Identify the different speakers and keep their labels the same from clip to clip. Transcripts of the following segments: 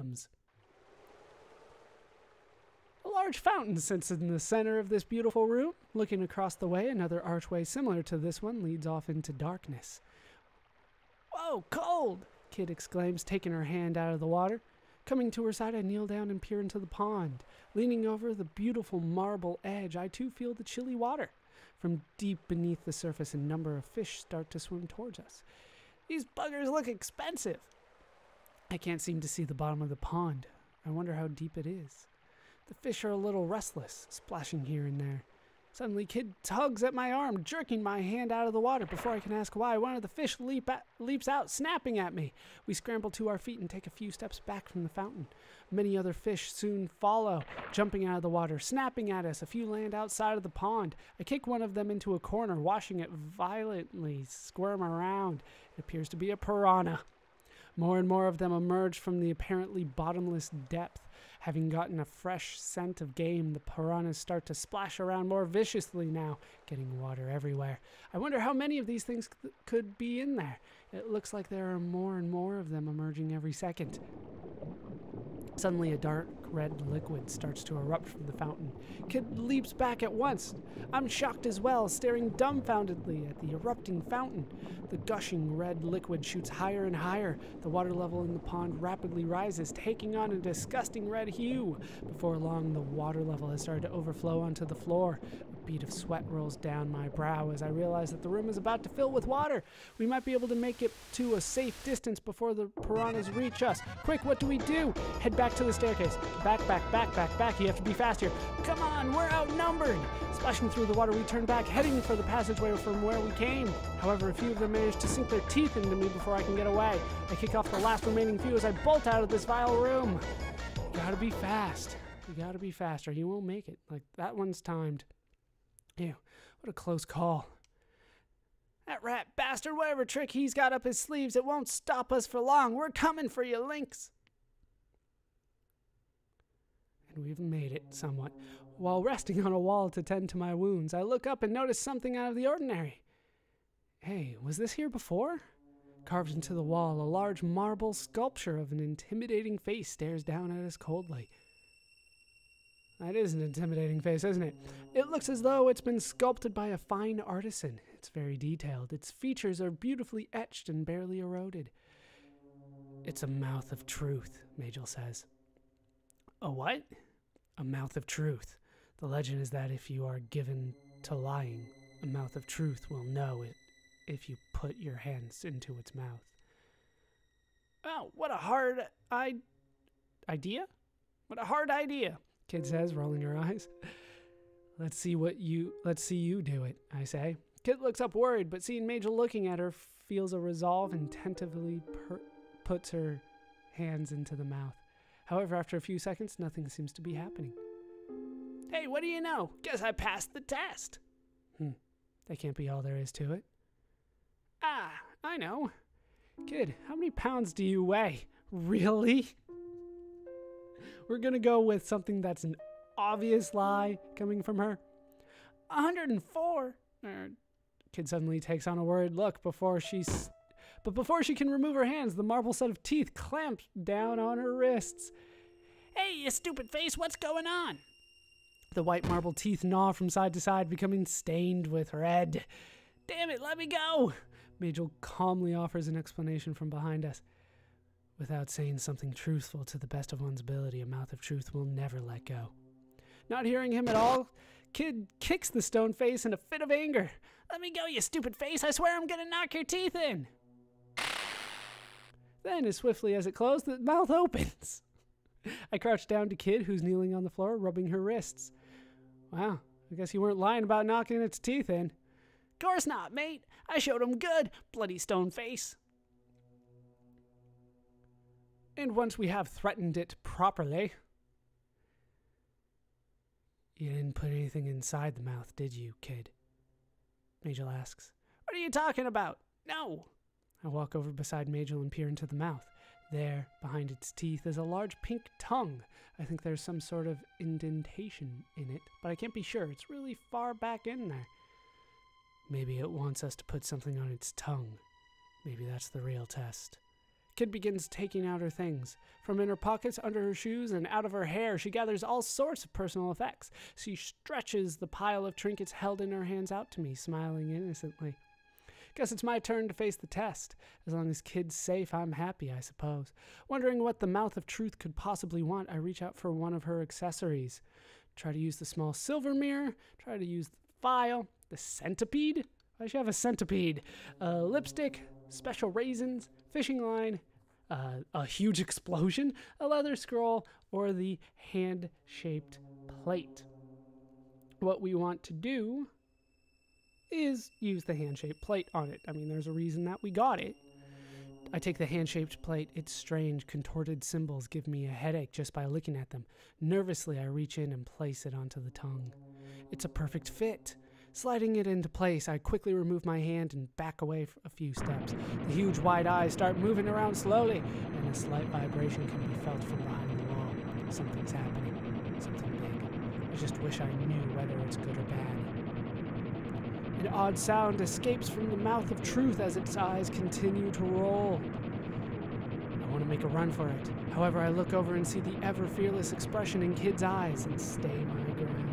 Speaker 1: gums. A large fountain sits in the center of this beautiful room. Looking across the way, another archway similar to this one leads off into darkness. "Whoa, cold!" Kid exclaims, taking her hand out of the water. Coming to her side, I kneel down and peer into the pond. Leaning over the beautiful marble edge, I too feel the chilly water. From deep beneath the surface, a number of fish start to swim towards us. These buggers look expensive. I can't seem to see the bottom of the pond. I wonder how deep it is. The fish are a little restless, splashing here and there. Suddenly, Kid tugs at my arm, jerking my hand out of the water. Before I can ask why, one of the fish leaps out, snapping at me. We scramble to our feet and take a few steps back from the fountain. Many other fish soon follow, jumping out of the water, snapping at us. A few land outside of the pond. I kick one of them into a corner, watching it violently squirm around. It appears to be a piranha. More and more of them emerge from the apparently bottomless depth. Having gotten a fresh scent of game, the piranhas start to splash around more viciously now, getting water everywhere. I wonder how many of these things could be in there. It looks like there are more and more of them emerging every second. Suddenly, a dark red liquid starts to erupt from the fountain. Kid leaps back at once. I'm shocked as well, staring dumbfoundedly at the erupting fountain. The gushing red liquid shoots higher and higher. The water level in the pond rapidly rises, taking on a disgusting red hue. Before long, the water level has started to overflow onto the floor. A bead of sweat rolls down my brow as I realize that the room is about to fill with water. We might be able to make it to a safe distance before the piranhas reach us. Quick, what do we do? Head back to the staircase. Back. You have to be faster. Come on, we're outnumbered. Splashing through the water, we turn back, heading for the passageway from where we came. However, a few of them manage to sink their teeth into me before I can get away. I kick off the last remaining few as I bolt out of this vile room. You gotta be fast. You gotta be faster. You won't make it. Like, that one's timed. Ew, what a close call. That rat bastard, whatever trick he's got up his sleeves, it won't stop us for long. We're coming for you, Lynx. And we've made it somewhat. While resting on a wall to tend to my wounds, I look up and notice something out of the ordinary. Hey, was this here before? Carved into the wall, a large marble sculpture of an intimidating face stares down at us coldly. That is an intimidating face, isn't it? It looks as though it's been sculpted by a fine artisan. It's very detailed. Its features are beautifully etched and barely eroded. It's a mouth of truth, Majel says. A what? A mouth of truth. The legend is that if you are given to lying, a mouth of truth will know it if you put your hands into its mouth. Oh, what a hard idea? What a hard idea, Kid says, rolling her eyes. Let's see you do it, I say. Kid looks up worried, but seeing Majel looking at her, feels a resolve and tentatively puts her hands into the mouth. However, after a few seconds, nothing seems to be happening. Hey, what do you know? Guess I passed the test. That can't be all there is to it. Ah, I know. Kid, how many pounds do you weigh? Really? We're gonna go with something that's an obvious lie coming from her. 104. Kid suddenly takes on a worried look before she can remove her hands, the marble set of teeth clamps down on her wrists. Hey, you stupid face, what's going on? The white marble teeth gnaw from side to side, becoming stained with red. Damn it, let me go! Majel calmly offers an explanation from behind us. Without saying something truthful to the best of one's ability, a mouth of truth will never let go. Not hearing him at all, Kid kicks the stone face in a fit of anger. Let me go, you stupid face, I swear I'm gonna knock your teeth in! Then, as swiftly as it closed, the mouth opens. I crouch down to Kid, who's kneeling on the floor, rubbing her wrists. Wow, I guess you weren't lying about knocking its teeth in. Course not, mate. I showed him good, bloody stone face. And once we have threatened it properly... You didn't put anything inside the mouth, did you, Kid? Majel asks. What are you talking about? No. I walk over beside Majel and peer into the mouth. There, behind its teeth, is a large pink tongue. I think there's some sort of indentation in it, but I can't be sure. It's really far back in there. Maybe it wants us to put something on its tongue. Maybe that's the real test. Kid begins taking out her things. From in her pockets, under her shoes, and out of her hair, she gathers all sorts of personal effects. She stretches the pile of trinkets held in her hands out to me, smiling innocently. Guess it's my turn to face the test. As long as Kid's safe, I'm happy, I suppose. Wondering what the mouth of truth could possibly want, I reach out for one of her accessories. Try to use the small silver mirror, try to use the file, the centipede. I should have a centipede. Lipstick, special raisins, fishing line, a huge explosion, a leather scroll, or the hand-shaped plate. What we want to do is use the hand-shaped plate on it. I mean, there's a reason that we got it. I take the hand-shaped plate. Its strange, contorted symbols give me a headache just by looking at them. Nervously, I reach in and place it onto the tongue. It's a perfect fit. Sliding it into place, I quickly remove my hand and back away a few steps. The huge wide eyes start moving around slowly, and a slight vibration can be felt from behind the wall. Something's happening. Something big. I just wish I knew whether it's good or bad. An odd sound escapes from the mouth of truth as its eyes continue to roll. I want to make a run for it. However, I look over and see the ever-fearless expression in Kid's eyes and stay my ground.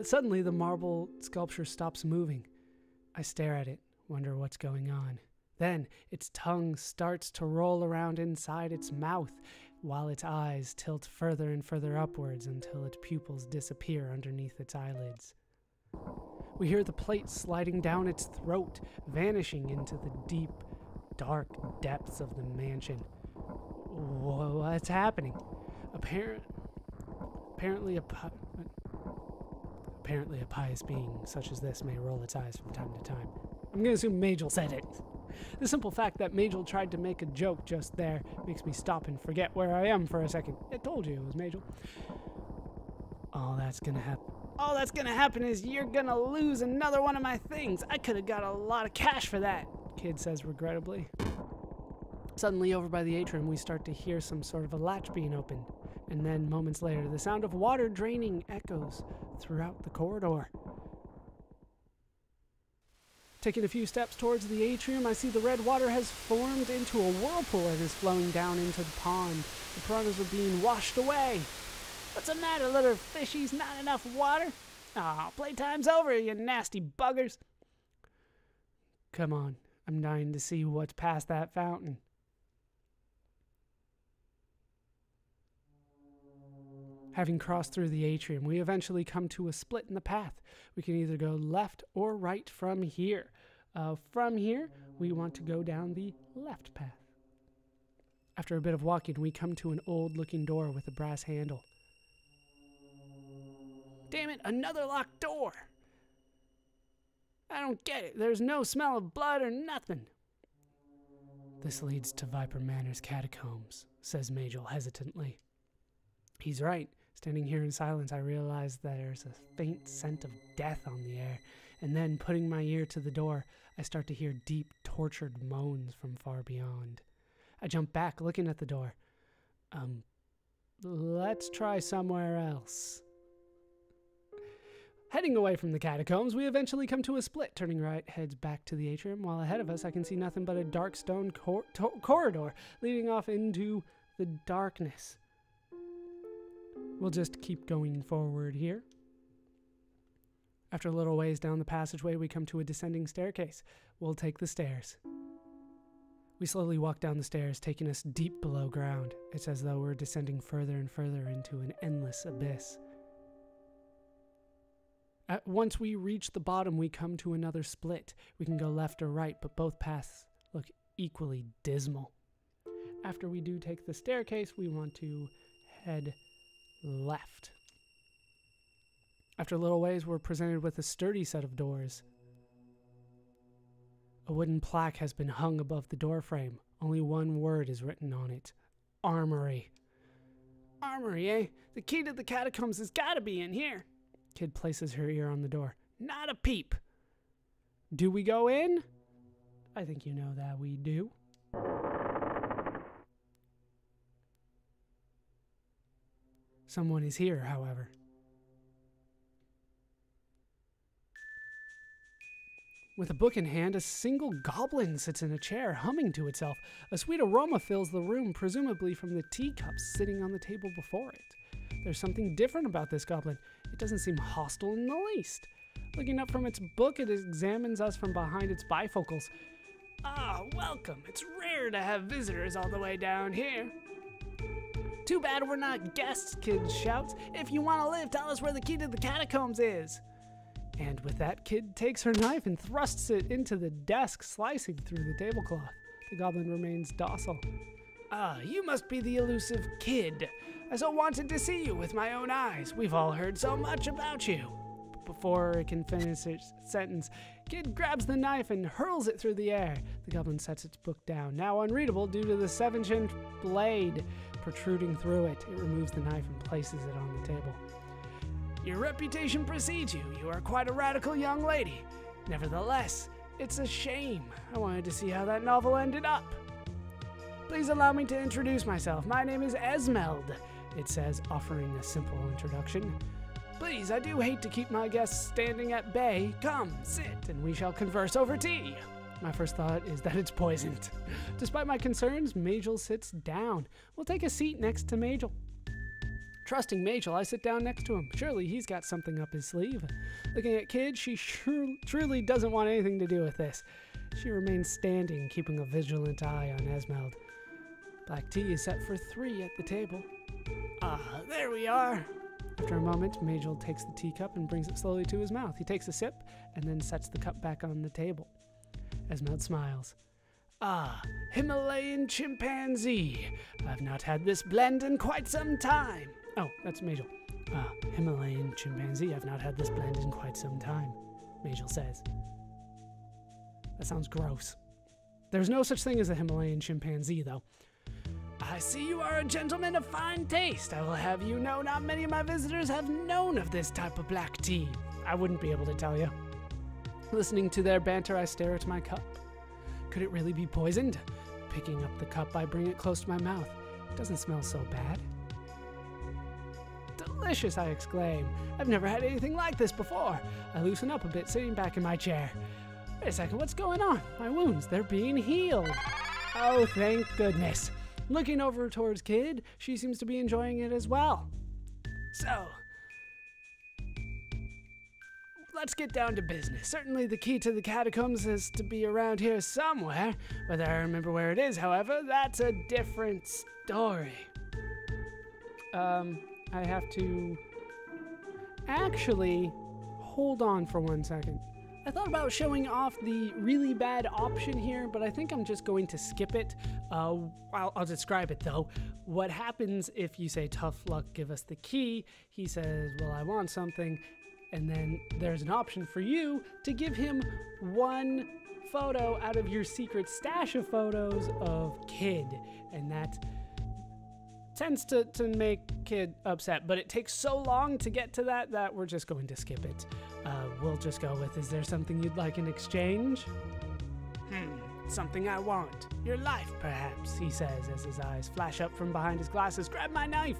Speaker 1: Suddenly, the marble sculpture stops moving. I stare at it, wonder what's going on. Then, its tongue starts to roll around inside its mouth, while its eyes tilt further and further upwards until its pupils disappear underneath its eyelids. We hear the plate sliding down its throat, vanishing into the deep, dark depths of the mansion. What's happening? Apparently a pious being such as this may roll its eyes from time to time. I'm going to assume Majel said it. The simple fact that Majel tried to make a joke just there makes me stop and forget where I am for a second. I told you it was Majel. All that's going to happen is you're going to lose another one of my things. I could have got a lot of cash for that, Kid says regrettably. Suddenly, over by the atrium, we start to hear some sort of a latch being opened. And then, moments later, the sound of water draining echoes throughout the corridor. Taking a few steps towards the atrium, I see the red water has formed into a whirlpool and is flowing down into the pond. The piranhas are being washed away. What's the matter, little fishies? Not enough water? Aw, playtime's over, you nasty buggers. Come on, I'm dying to see what's past that fountain. Having crossed through the atrium, we eventually come to a split in the path. We can either go left or right from here. From here, we want to go down the left path. After a bit of walking, we come to an old-looking door with a brass handle. Damn it, another locked door! I don't get it. There's no smell of blood or nothing. This leads to Viper Manor's catacombs, says Majel hesitantly. He's right. Standing here in silence, I realize that there's a faint scent of death on the air, and then, putting my ear to the door, I start to hear deep, tortured moans from far beyond. I jump back, looking at the door. Let's try somewhere else. Heading away from the catacombs, we eventually come to a split. Turning right, heads back to the atrium, while ahead of us I can see nothing but a dark stone corridor leading off into the darkness. We'll just keep going forward here. After a little ways down the passageway, we come to a descending staircase. We'll take the stairs. We slowly walk down the stairs, taking us deep below ground. It's as though we're descending further and further into an endless abyss. Once we reach the bottom, we come to another split. We can go left or right, but both paths look equally dismal. After we do take the staircase, we want to head left. After a little ways, we're presented with a sturdy set of doors. A wooden plaque has been hung above the doorframe. Only one word is written on it. Armory. Armory, eh? The key to the catacombs has got to be in here. Kid places her ear on the door. Not a peep. Do we go in? I think you know that we do. Someone is here, however. With a book in hand, a single goblin sits in a chair, humming to itself. A sweet aroma fills the room, presumably from the teacups sitting on the table before it. There's something different about this goblin. It doesn't seem hostile in the least. Looking up from its book, it examines us from behind its bifocals. Ah, welcome. It's rare to have visitors all the way down here. Too bad we're not guests, Kid shouts. If you want to live, tell us where the key to the catacombs is. And with that, Kid takes her knife and thrusts it into the desk, slicing through the tablecloth. The goblin remains docile. Ah, you must be the elusive Kid. I so wanted to see you with my own eyes. We've all heard so much about you. Before it can finish its sentence, Kid grabs the knife and hurls it through the air. The goblin sets its book down, now unreadable due to the 7-inch blade protruding through it. It removes the knife and places it on the table. Your reputation precedes you. You are quite a radical young lady. Nevertheless, it's a shame. I wanted to see how that novel ended up. Please allow me to introduce myself. My name is Esmeld, it says, offering a simple introduction. Please, I do hate to keep my guests standing at bay. Come, sit, and we shall converse over tea. My first thought is that it's poisoned. Despite my concerns, Majel sits down. We'll take a seat next to Majel. Trusting Majel, I sit down next to him. Surely he's got something up his sleeve. Looking at Kid, she truly doesn't want anything to do with this. She remains standing, keeping a vigilant eye on Esmeld. Black tea is set for 3 at the table. Ah, there we are. After a moment, Majel takes the teacup and brings it slowly to his mouth. He takes a sip and then sets the cup back on the table. Esmeld smiles. Ah, Himalayan chimpanzee. I've not had this blend in quite some time. Oh, that's Majel. Ah, Himalayan chimpanzee. I've not had this blend in quite some time, Majel says. That sounds gross. There's no such thing as a Himalayan chimpanzee, though. I see you are a gentleman of fine taste. I will have you know not many of my visitors have known of this type of black tea. I wouldn't be able to tell you. Listening to their banter, I stare at my cup. Could it really be poisoned? Picking up the cup, I bring it close to my mouth. It doesn't smell so bad. Delicious, I exclaim. I've never had anything like this before. I loosen up a bit, sitting back in my chair. Wait a second, what's going on? My wounds, they're being healed. Oh, thank goodness. Looking over towards Kid, she seems to be enjoying it as well. So, let's get down to business. Certainly the key to the catacombs is to be around here somewhere. Whether I remember where it is, however, that's a different story. I have to actually hold on for 1 second. I thought about showing off the really bad option here, but I think I'm just going to skip it. I'll describe it though. What happens if you say, tough luck, give us the key? He says, well, I want something. And then there's an option for you to give him 1 photo out of your secret stash of photos of Kid. And that tends to make Kid upset, but it takes so long to get to that we're just going to skip it. We'll just go with, is there something you'd like in exchange? Something I want. Your life, perhaps, he says as his eyes flash up from behind his glasses. Grab my knife.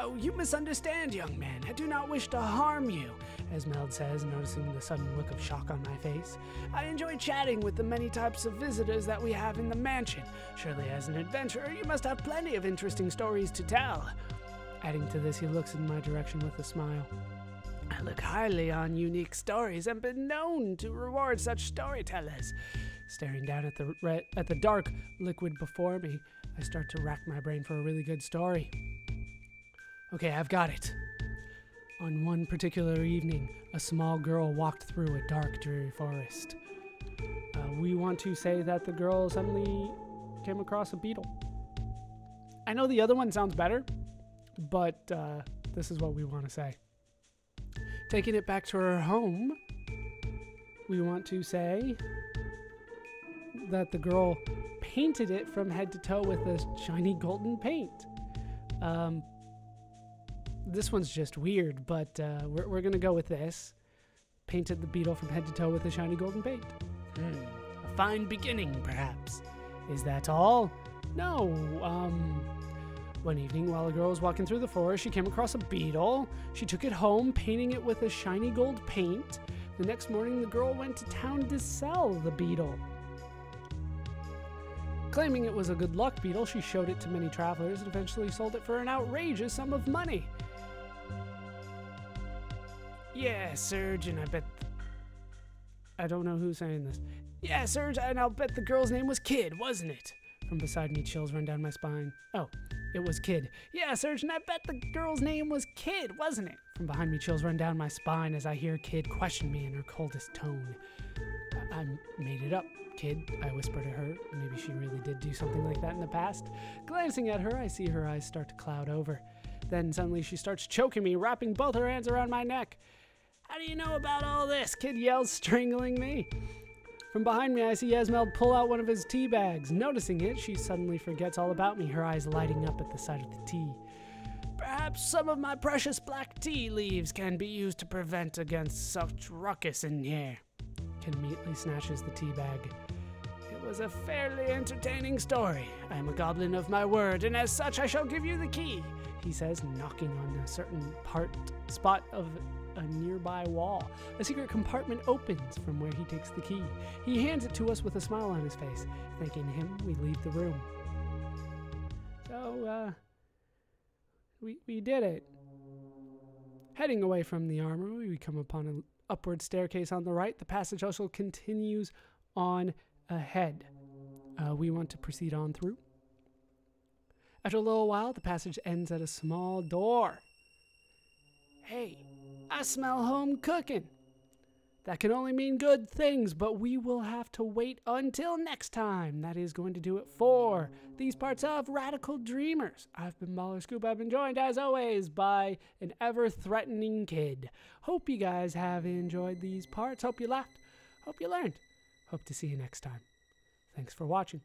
Speaker 1: Oh, you misunderstand, young man. I do not wish to harm you, Esmeld says, noticing the sudden look of shock on my face. I enjoy chatting with the many types of visitors that we have in the mansion. Surely as an adventurer, you must have plenty of interesting stories to tell. Adding to this, he looks in my direction with a smile. I look highly on unique stories and been known to reward such storytellers. Staring down at the dark liquid before me, I start to rack my brain for a really good story. Okay, I've got it. On one particular evening, a small girl walked through a dark, dreary forest. We want to say that the girl suddenly came across a beetle. I know the other one sounds better, but this is what we want to say. Taking it back to her home, we want to say that the girl painted it from head to toe with a shiny golden paint. This one's just weird, but we're going to go with this. Painted the beetle from head to toe with a shiny golden paint. A fine beginning, perhaps. Is that all? No, One evening, while a girl was walking through the forest, she came across a beetle. She took it home, painting it with a shiny gold paint. The next morning, the girl went to town to sell the beetle. Claiming it was a good luck beetle, she showed it to many travelers and eventually sold it for an outrageous sum of money. Yeah, Serge, and I bet... I don't know who's saying this. Yeah, Serge, and I'll bet the girl's name was Kid, wasn't it? From beside me, chills run down my spine. Oh, it was Kid. Yeah, Serge, and I bet the girl's name was Kid, wasn't it? From behind me, chills run down my spine as I hear Kid question me in her coldest tone. I made it up, Kid, I whisper to her. Maybe she really did do something like that in the past. Glancing at her, I see her eyes start to cloud over. Then suddenly she starts choking me, wrapping both her hands around my neck. How do you know about all this? Kid yells, strangling me. From behind me, I see Esmeld pull out one of his tea bags. Noticing it, she suddenly forgets all about me, her eyes lighting up at the sight of the tea. Perhaps some of my precious black tea leaves can be used to prevent against such ruckus in here. Kid immediately snatches the tea bag. It was a fairly entertaining story. I am a goblin of my word, and as such I shall give you the key, he says, knocking on a certain spot of a nearby wall. A secret compartment opens from where he takes the key. He hands it to us with a smile on his face. Thanking him, we leave the room. So, we did it. Heading away from the armory, we come upon an upward staircase on the right. The passage also continues on ahead. We want to proceed on through. After a little while, the passage ends at a small door. Hey, I smell home cooking. That can only mean good things, but we will have to wait until next time. That is going to do it for these parts of Radical Dreamers. I've been Baller Scoop. I've been joined, as always, by an ever-threatening kid. Hope you guys have enjoyed these parts. Hope you laughed. Hope you learned. Hope to see you next time. Thanks for watching.